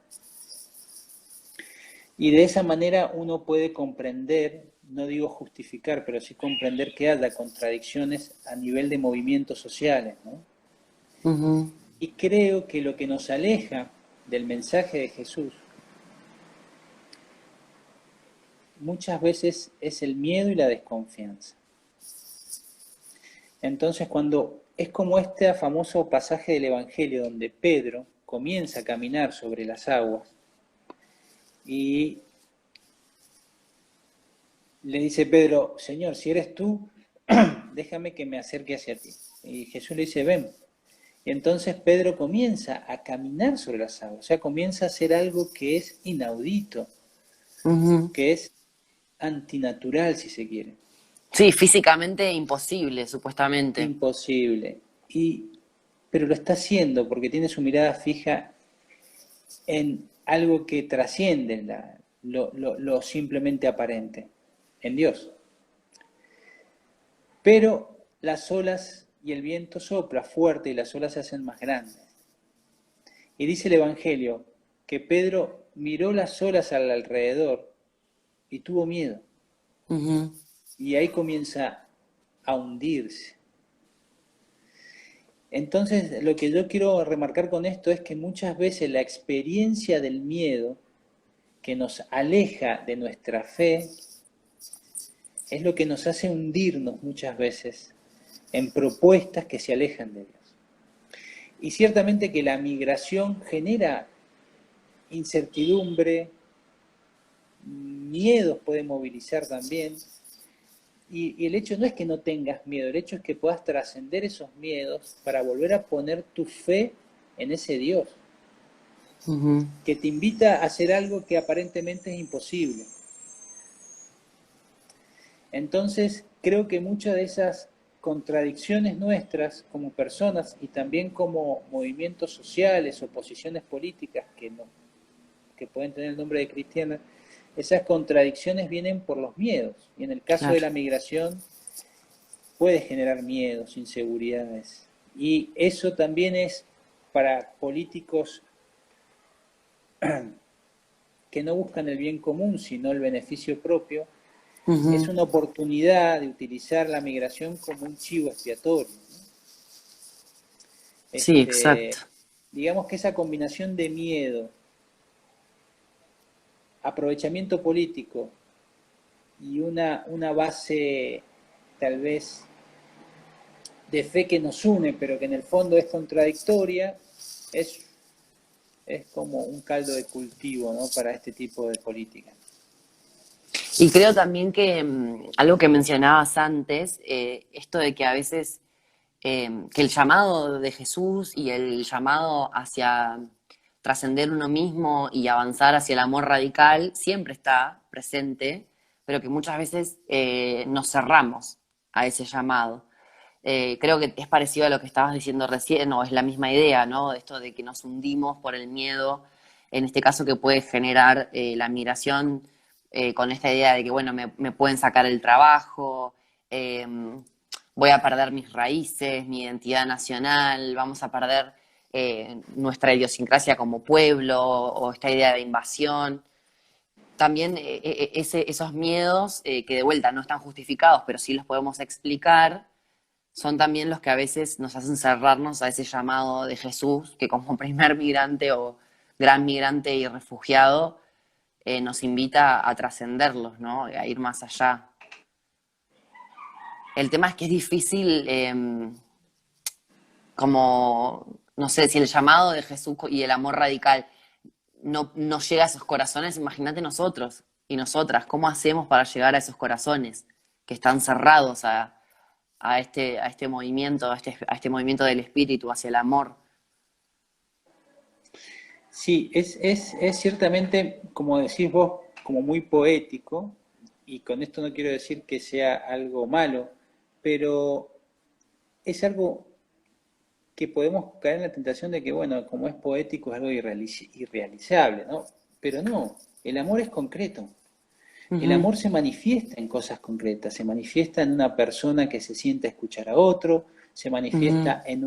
Y de esa manera uno puede comprender, no digo justificar, pero sí comprender que haya contradicciones a nivel de movimientos sociales, ¿no? Ujú. Y creo que lo que nos aleja del mensaje de Jesús muchas veces es el miedo y la desconfianza. Entonces, cuando es como este famoso pasaje del Evangelio donde Pedro comienza a caminar sobre las aguas y le dice Pedro, Señor, si eres tú, déjame que me acerque hacia ti. Y Jesús le dice, ven. Y entonces Pedro comienza a caminar sobre las aguas, o sea, comienza a hacer algo que es inaudito, Ujú. que es antinatural, si se quiere, Sí, físicamente imposible, supuestamente. imposible. Pero lo está haciendo porque tiene su mirada fija en algo que trasciende lo simplemente aparente, en Dios. Pero las olas y el viento sopla fuerte y las olas se hacen más grandes. Y dice el Evangelio que Pedro miró las olas al alrededor y tuvo miedo. Ujú. Y ahí comienza a hundirse. Entonces, lo que yo quiero remarcar con esto es que muchas veces la experiencia del miedo que nos aleja de nuestra fe es lo que nos hace hundirnos muchas veces en propuestas que se alejan de Dios. Y ciertamente que la migración genera incertidumbre, miedos puede movilizar también, y el hecho no es que no tengas miedo, el hecho es que puedas trascender esos miedos para volver a poner tu fe en ese Dios, Ujú. que te invita a hacer algo que aparentemente es imposible. Entonces, creo que muchas de esas contradicciones nuestras como personas y también como movimientos sociales o posiciones políticas que pueden tener el nombre de cristianas, esas contradicciones vienen por los miedos. Y en el caso de Claro. la migración puede generar miedos, inseguridades. Y eso también es para políticos que no buscan el bien común, sino el beneficio propio, es Ujú. una oportunidad de utilizar la migración como un chivo expiatorio, ¿no? Sí, exacto. Digamos que esa combinación de miedo, aprovechamiento político y una base tal vez de fe que nos une, pero que en el fondo es contradictoria, es, es como un caldo de cultivo, ¿no? Para este tipo de política. Y creo también que algo que mencionabas antes, esto de que a veces que el llamado de Jesús y el llamado hacia trascender uno mismo y avanzar hacia el amor radical siempre está presente, pero que muchas veces nos cerramos a ese llamado. Creo que es parecido a lo que estabas diciendo recién, o es la misma idea, ¿no? Esto de que nos hundimos por el miedo, en este caso que puede generar la migración con esta idea de que, bueno, me pueden sacar el trabajo, eh, voy a perder mis raíces, mi identidad nacional, vamos a perder nuestra idiosincrasia como pueblo, o esta idea de invasión. También esos miedos que de vuelta no están justificados, pero sí los podemos explicar, son también los que a veces nos hacen cerrarnos a ese llamado de Jesús, que como primer migrante o gran migrante y refugiado, nos invita a trascenderlos, ¿no? A ir más allá. El tema es que es difícil, como, no sé, si el llamado de Jesús y el amor radical no llega a esos corazones, imagínate nosotros y nosotras, ¿cómo hacemos para llegar a esos corazones que están cerrados a este movimiento, a este movimiento del espíritu, hacia el amor? Sí, es ciertamente, como decís vos, como muy poético, y con esto no quiero decir que sea algo malo, pero es algo que podemos caer en la tentación de que, bueno, como es poético es algo irrealizable, ¿no? Pero no, el amor es concreto. El Ujú, amor se manifiesta en cosas concretas, se manifiesta en una persona que se sienta a escuchar a otro, se ujú. manifiesta en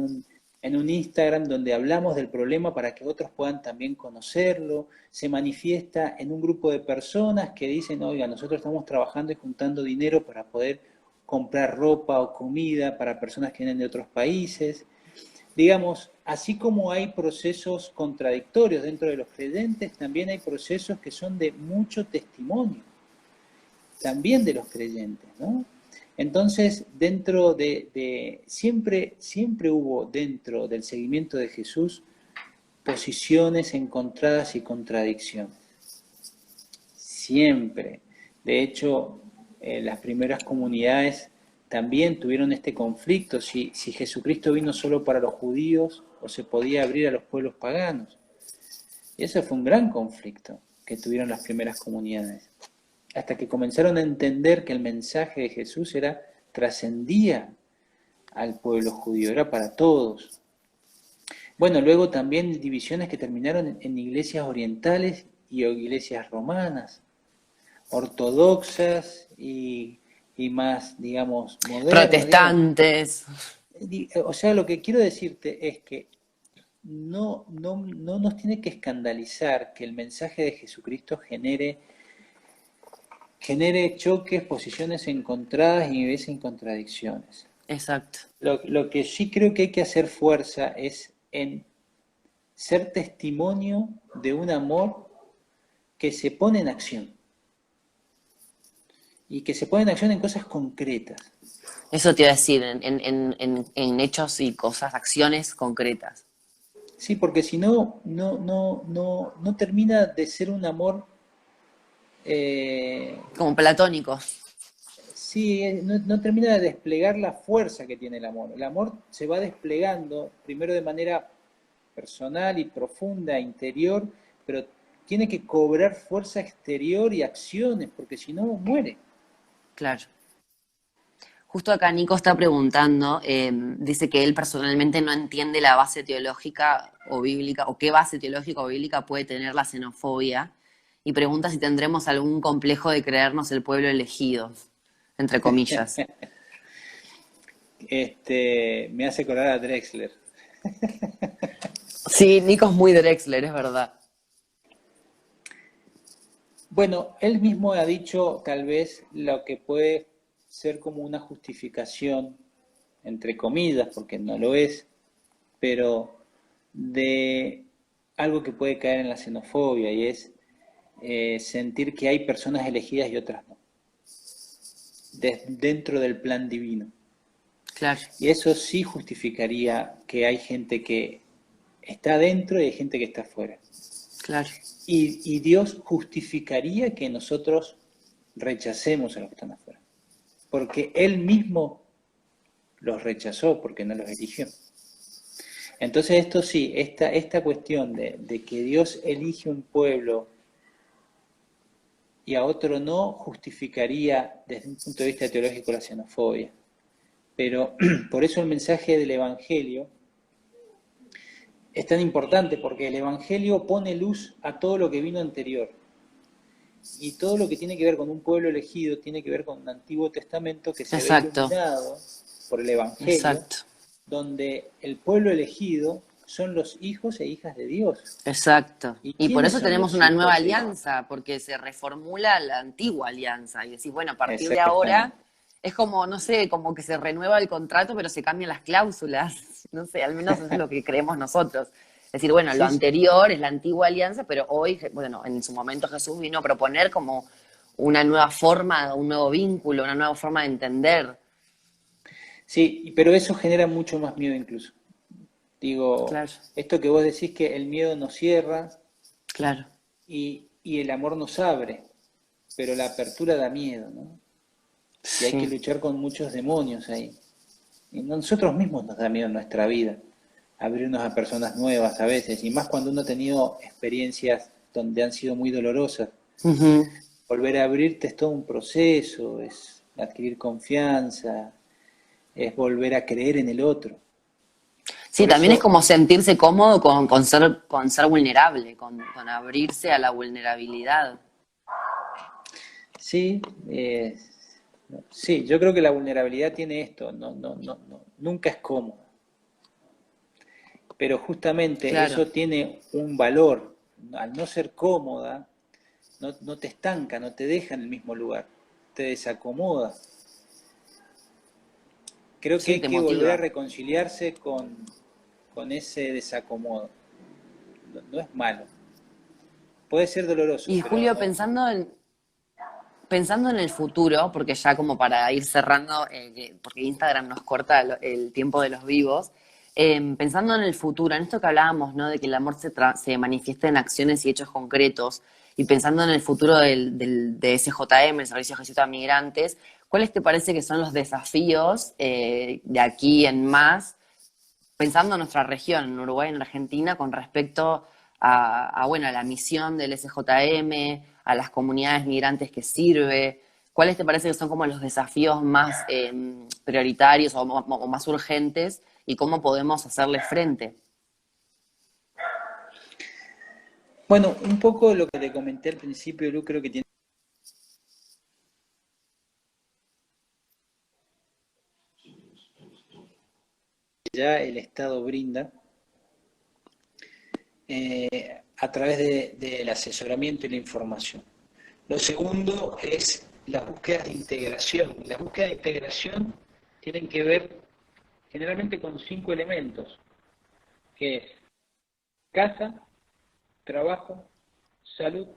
un Instagram donde hablamos del problema para que otros puedan también conocerlo, se manifiesta en un grupo de personas que dicen, oiga, nosotros estamos trabajando y juntando dinero para poder comprar ropa o comida para personas que vienen de otros países. Digamos, así como hay procesos contradictorios dentro de los creyentes, también hay procesos que son de mucho testimonio también de los creyentes, ¿no? Entonces, siempre hubo dentro del seguimiento de Jesús posiciones encontradas y contradicciones. Siempre. De hecho, las primeras comunidades también tuvieron este conflicto, si Jesucristo vino solo para los judíos o se podía abrir a los pueblos paganos. Y ese fue un gran conflicto que tuvieron las primeras comunidades hasta que comenzaron a entender que el mensaje de Jesús trascendía al pueblo judío, era para todos. Bueno, luego también divisiones que terminaron en iglesias orientales y iglesias romanas, ortodoxas y más, digamos, modernas, digamos. Protestantes. O sea, lo que quiero decirte es que no nos tiene que escandalizar que el mensaje de Jesucristo genere choques, posiciones encontradas y a veces en contradicciones. Exacto. Lo que sí creo que hay que hacer fuerza es en ser testimonio de un amor que se pone en acción y que se pone en acción en cosas concretas. Eso te iba a decir, en hechos y cosas, acciones concretas. Sí, porque si no, no termina de ser un amor, eh, Como platónicos. sí, no termina de desplegar la fuerza que tiene el amor. El amor se va desplegando primero de manera personal y profunda, interior, pero tiene que cobrar fuerza exterior y acciones, porque si no, muere. Claro. Justo acá Nico está preguntando, dice que él personalmente no entiende la base teológica o bíblica, o qué base teológica o bíblica puede tener la xenofobia, y pregunta si tendremos algún complejo de creernos el pueblo elegido, entre comillas. Me hace acordar a Drexler. Sí, Nico es muy Drexler, es verdad. Bueno, él mismo ha dicho tal vez lo que puede ser como una justificación, entre comillas, porque no lo es, pero de algo que puede caer en la xenofobia y es sentir que hay personas elegidas y otras no, dentro del plan divino. claro, Y eso sí justificaría que hay gente que está adentro y hay gente que está afuera. claro. Y Dios justificaría que nosotros rechacemos a los que están afuera. Porque Él mismo los rechazó porque no los eligió. Entonces esto sí, esta cuestión de que Dios elige un pueblo y a otro no, justificaría desde un punto de vista teológico la xenofobia. Pero por eso el mensaje del Evangelio es tan importante, porque el Evangelio pone luz a todo lo que vino anterior. Y todo lo que tiene que ver con un pueblo elegido tiene que ver con un Antiguo Testamento que se ve Exacto, iluminado por el Evangelio, exacto, donde el pueblo elegido son los hijos e hijas de Dios. exacto. ¿Y Y por quiénes eso son tenemos los una nueva hijos e hijas? alianza, porque se reformula la antigua alianza. Y decís, bueno, a partir de ahora Exactamente. es como, no sé, como que se renueva el contrato, pero se cambian las cláusulas. No sé, al menos eso es lo que creemos nosotros. Es decir, bueno, lo Sí, sí. anterior es la antigua alianza, pero hoy, bueno, en su momento Jesús vino a proponer como una nueva forma, un nuevo vínculo, una nueva forma de entender. Sí, pero eso genera mucho más miedo incluso. Digo, Claro, esto que vos decís que el miedo nos cierra claro. y el amor nos abre, pero la apertura da miedo, ¿no? Y hay que Sí. luchar con muchos demonios ahí. Y nosotros mismos nos da miedo en nuestra vida, abrirnos a personas nuevas a veces, y más cuando uno ha tenido experiencias donde han sido muy dolorosas. Ujú. Volver a abrirte es todo un proceso, es adquirir confianza, es volver a creer en el otro. Sí, Por también es eso, como sentirse cómodo con ser vulnerable, con abrirse a la vulnerabilidad. sí, sí, yo creo que la vulnerabilidad tiene esto, nunca es cómodo, pero justamente Claro. eso tiene un valor. Al no ser cómoda, no te estanca, no te deja en el mismo lugar, te desacomoda. Creo que Sí, hay te que volver a motiva. reconciliarse con ese desacomodo. No es malo. Puede ser doloroso, Y pero Julio, no. pensando en el futuro, porque ya como para ir cerrando, porque Instagram nos corta el tiempo de los vivos, pensando en el futuro, en esto que hablábamos, ¿no? De que el amor se manifiesta en acciones y hechos concretos, y pensando en el futuro de SJM, el Servicio de Jesuita a Migrantes, ¿cuáles te parece que son los desafíos de aquí en más, pensando en nuestra región, en Uruguay y en Argentina, con respecto bueno, a la misión del SJM, a las comunidades migrantes que sirve? ¿Cuáles te parece que son como los desafíos más prioritarios o más urgentes y cómo podemos hacerles frente? Bueno, un poco lo que te comenté al principio, Lu, creo que tiene ya el Estado brinda a través del asesoramiento y la información. Lo segundo es las búsquedas de integración. Las búsquedas de integración tienen que ver generalmente con 5 elementos, que es casa, trabajo, salud,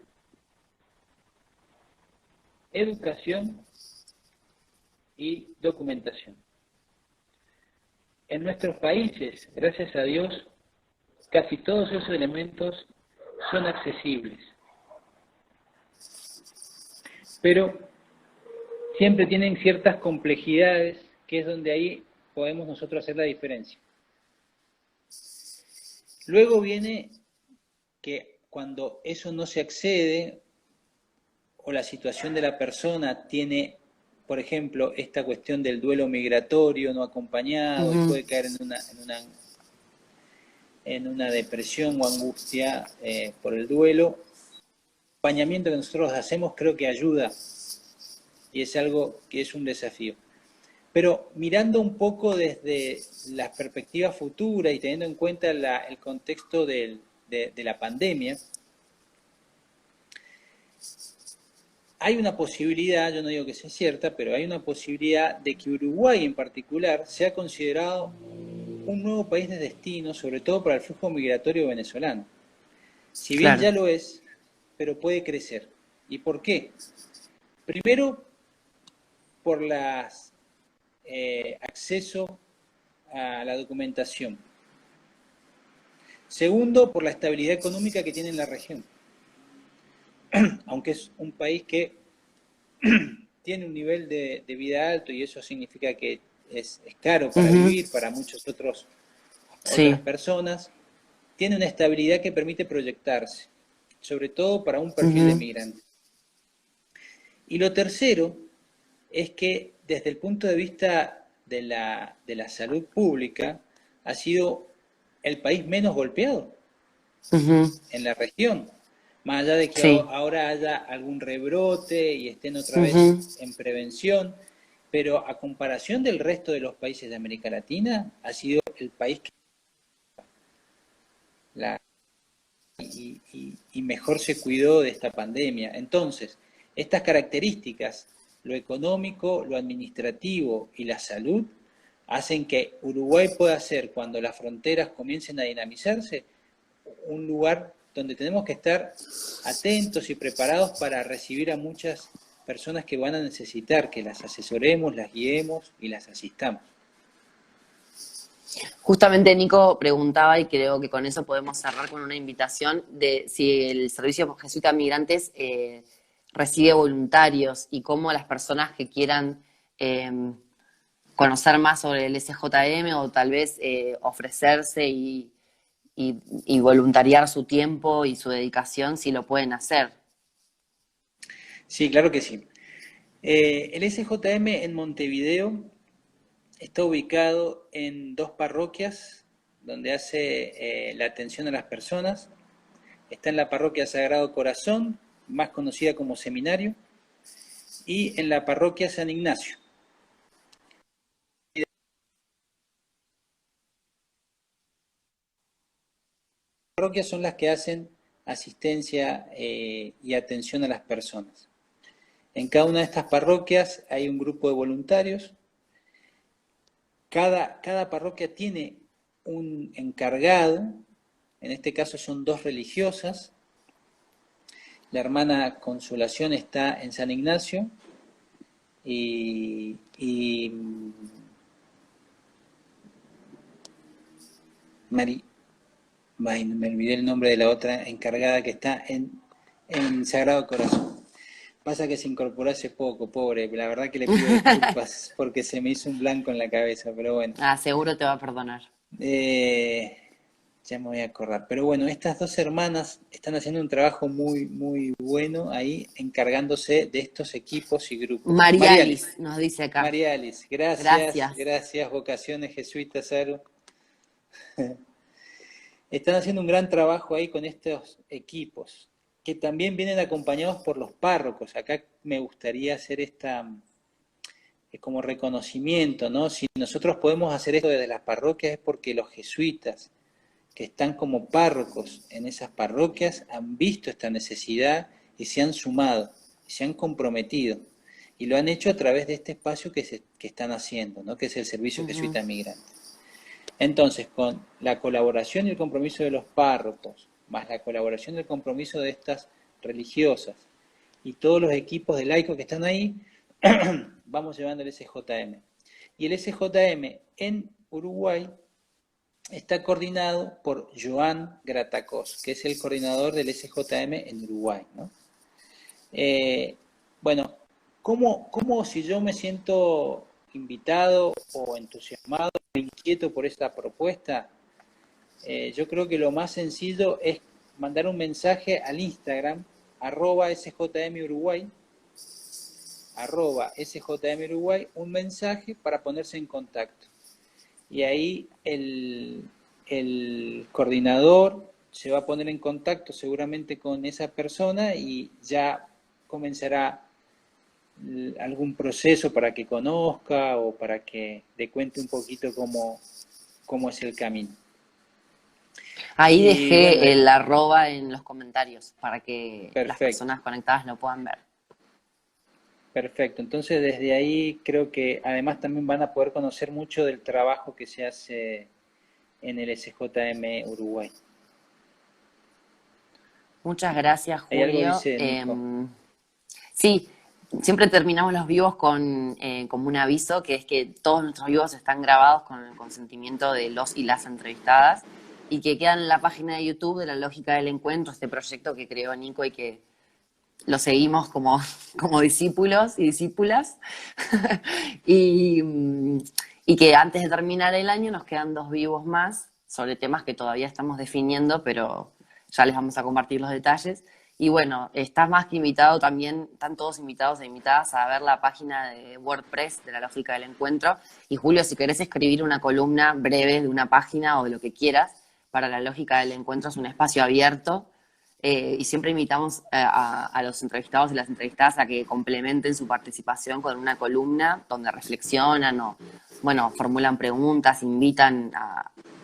educación y documentación. En nuestros países, gracias a Dios, casi todos esos elementos son accesibles, pero siempre tienen ciertas complejidades, que es donde ahí podemos nosotros hacer la diferencia. Luego viene que cuando eso no se accede o la situación de la persona tiene, por ejemplo, esta cuestión del duelo migratorio no acompañado y Ujú. puede caer en una depresión o angustia por el duelo, el acompañamiento que nosotros hacemos creo que ayuda y es algo que es un desafío. Pero mirando un poco desde la perspectiva futura y teniendo en cuenta el contexto de la pandemia, hay una posibilidad, yo no digo que sea cierta, pero hay una posibilidad de que Uruguay en particular sea considerado un nuevo país de destino, sobre todo para el flujo migratorio venezolano. Si bien Claro, ya lo es, pero puede crecer. ¿Y por qué? Primero, por las acceso a la documentación. Segundo, por la estabilidad económica que tiene en la región. Aunque es un país que tiene un nivel de vida alto y eso significa que es caro para Ujú. vivir para muchas otras Sí. personas, tiene una estabilidad que permite proyectarse, sobre todo para un perfil de Ujú. migrante. Y lo tercero es que desde el punto de vista de la salud pública ha sido el país menos golpeado Ujú. en la región, más allá de que Sí. ahora haya algún rebrote y estén otra vez Ujú. en prevención, pero a comparación del resto de los países de América Latina, ha sido el país que la, y mejor se cuidó de esta pandemia. Entonces, estas características, lo económico, lo administrativo y la salud, hacen que Uruguay pueda ser, cuando las fronteras comiencen a dinamizarse, un lugar donde tenemos que estar atentos y preparados para recibir a muchas personas que van a necesitar que las asesoremos, las guiemos y las asistamos. Justamente Nico preguntaba, y creo que con eso podemos cerrar con una invitación, de si el Servicio Jesuita Migrantes recibe voluntarios y cómo las personas que quieran eh, conocer más sobre el SJM o tal vez ofrecerse y voluntariar su tiempo y su dedicación, si lo pueden hacer. Sí, claro que sí. El SJM en Montevideo está ubicado en dos parroquias donde hace la atención a las personas. Está en la parroquia Sagrado Corazón, más conocida como Seminario, y en la parroquia San Ignacio. Las parroquias son las que hacen asistencia y atención a las personas. En cada una de estas parroquias hay un grupo de voluntarios. Cada parroquia tiene un encargado, en este caso son dos religiosas. La hermana Consolación está en San Ignacio y Mari, ay, me olvidé el nombre de la otra encargada que está en Sagrado Corazón. Pasa que se incorporó hace poco, pobre. La verdad que le pido disculpas porque se me hizo un blanco en la cabeza, pero bueno. Ah, seguro te va a perdonar. Eh, ya me voy a acordar. Pero bueno, estas dos hermanas están haciendo un trabajo muy, muy bueno ahí, encargándose de estos equipos y grupos. Marialis, Marialis nos dice acá. Marialis, gracias, Gracias. gracias, Vocaciones Jesuitas, Aru. Están haciendo un gran trabajo ahí con estos equipos, que también vienen acompañados por los párrocos. Acá me gustaría hacer esta como reconocimiento, ¿no? Si nosotros podemos hacer esto desde las parroquias es porque los jesuitas que están como párrocos en esas parroquias han visto esta necesidad y se han sumado, y se han comprometido. Y lo han hecho a través de este espacio que están haciendo, ¿no? Que es el Servicio Ujú. Jesuita Migrante. Entonces, con la colaboración y el compromiso de los párrocos, más la colaboración y el compromiso de estas religiosas y todos los equipos de laicos que están ahí, vamos llevando el SJM. Y el SJM en Uruguay está coordinado por Joan Gratacós, que es el coordinador del SJM en Uruguay, ¿no? Eh, bueno, ¿cómo si yo me siento invitado o entusiasmado o inquieto por esta propuesta? Yo creo que lo más sencillo es mandar un mensaje al Instagram, @SJMUruguay, @SJMUruguay, un mensaje para ponerse en contacto. Y ahí el coordinador se va a poner en contacto seguramente con esa persona y ya comenzará algún proceso para que conozca o para que le cuente un poquito cómo es el camino. Ahí Y bueno, dejé el arroba en los comentarios para que las perfecto, personas conectadas lo puedan ver. perfecto. Entonces desde ahí creo que además también van a poder conocer mucho del trabajo que se hace en el SJM Uruguay. Muchas gracias, ¿Hay algo, Julio. dice Nico? Sí, siempre terminamos los vivos con como un aviso, que es que todos nuestros vivos están grabados con el consentimiento de los y las entrevistadas y que quedan en la página de YouTube de La Lógica del Encuentro, este proyecto que creó Nico y que lo seguimos como, como discípulos y discípulas. y, y que antes de terminar el año nos quedan 2 vivos más sobre temas que todavía estamos definiendo, pero ya les vamos a compartir los detalles. Y bueno, estás más que invitado también, están todos invitados e invitadas a ver la página de WordPress de La Lógica del Encuentro. Y Julio, si querés escribir una columna breve de una página o de lo que quieras, para La Lógica del Encuentro es un espacio abierto y siempre invitamos a los entrevistados y las entrevistadas a que complementen su participación con una columna donde reflexionan o, bueno, formulan preguntas, invitan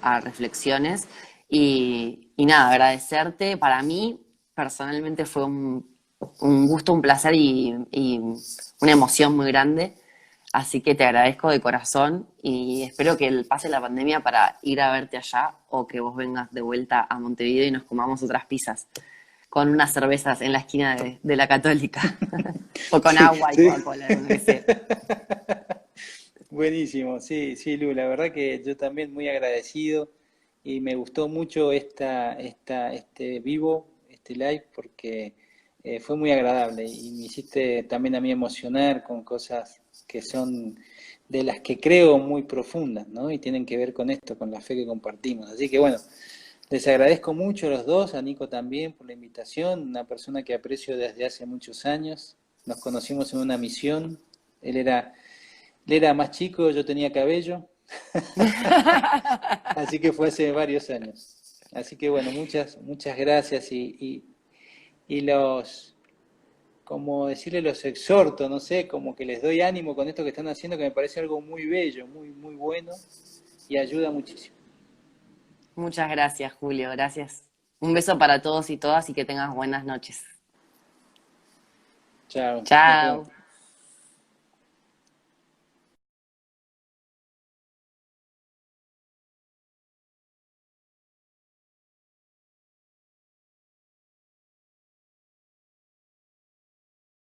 a reflexiones. Y nada, agradecerte. Para mí, personalmente, fue un gusto, un placer y una emoción muy grande. Así que te agradezco de corazón y espero que pase la pandemia para ir a verte allá o que vos vengas de vuelta a Montevideo y nos comamos otras pizzas con unas cervezas en la esquina de la Católica. O con Sí, agua y sí. Coca-Cola, no sé. Buenísimo, sí, sí, Lu, la verdad que yo también muy agradecido y me gustó mucho este vivo, este live, porque fue muy agradable y me hiciste también a mí emocionar con cosas que son de las que creo muy profundas, ¿no? Y tienen que ver con esto, con la fe que compartimos. Así que bueno, les agradezco mucho a los dos, a Nico también por la invitación, una persona que aprecio desde hace muchos años. Nos conocimos en una misión, él era él era más chico, yo tenía cabello, así que fue hace varios años. Así que bueno, muchas gracias y los, como decirle, los exhorto, no sé, como que les doy ánimo con esto que están haciendo, que me parece algo muy bello, muy bueno y ayuda muchísimo. Muchas gracias, Julio. Gracias. Un beso para todos y todas y que tengas buenas noches. Chao, nos vemos. Chao.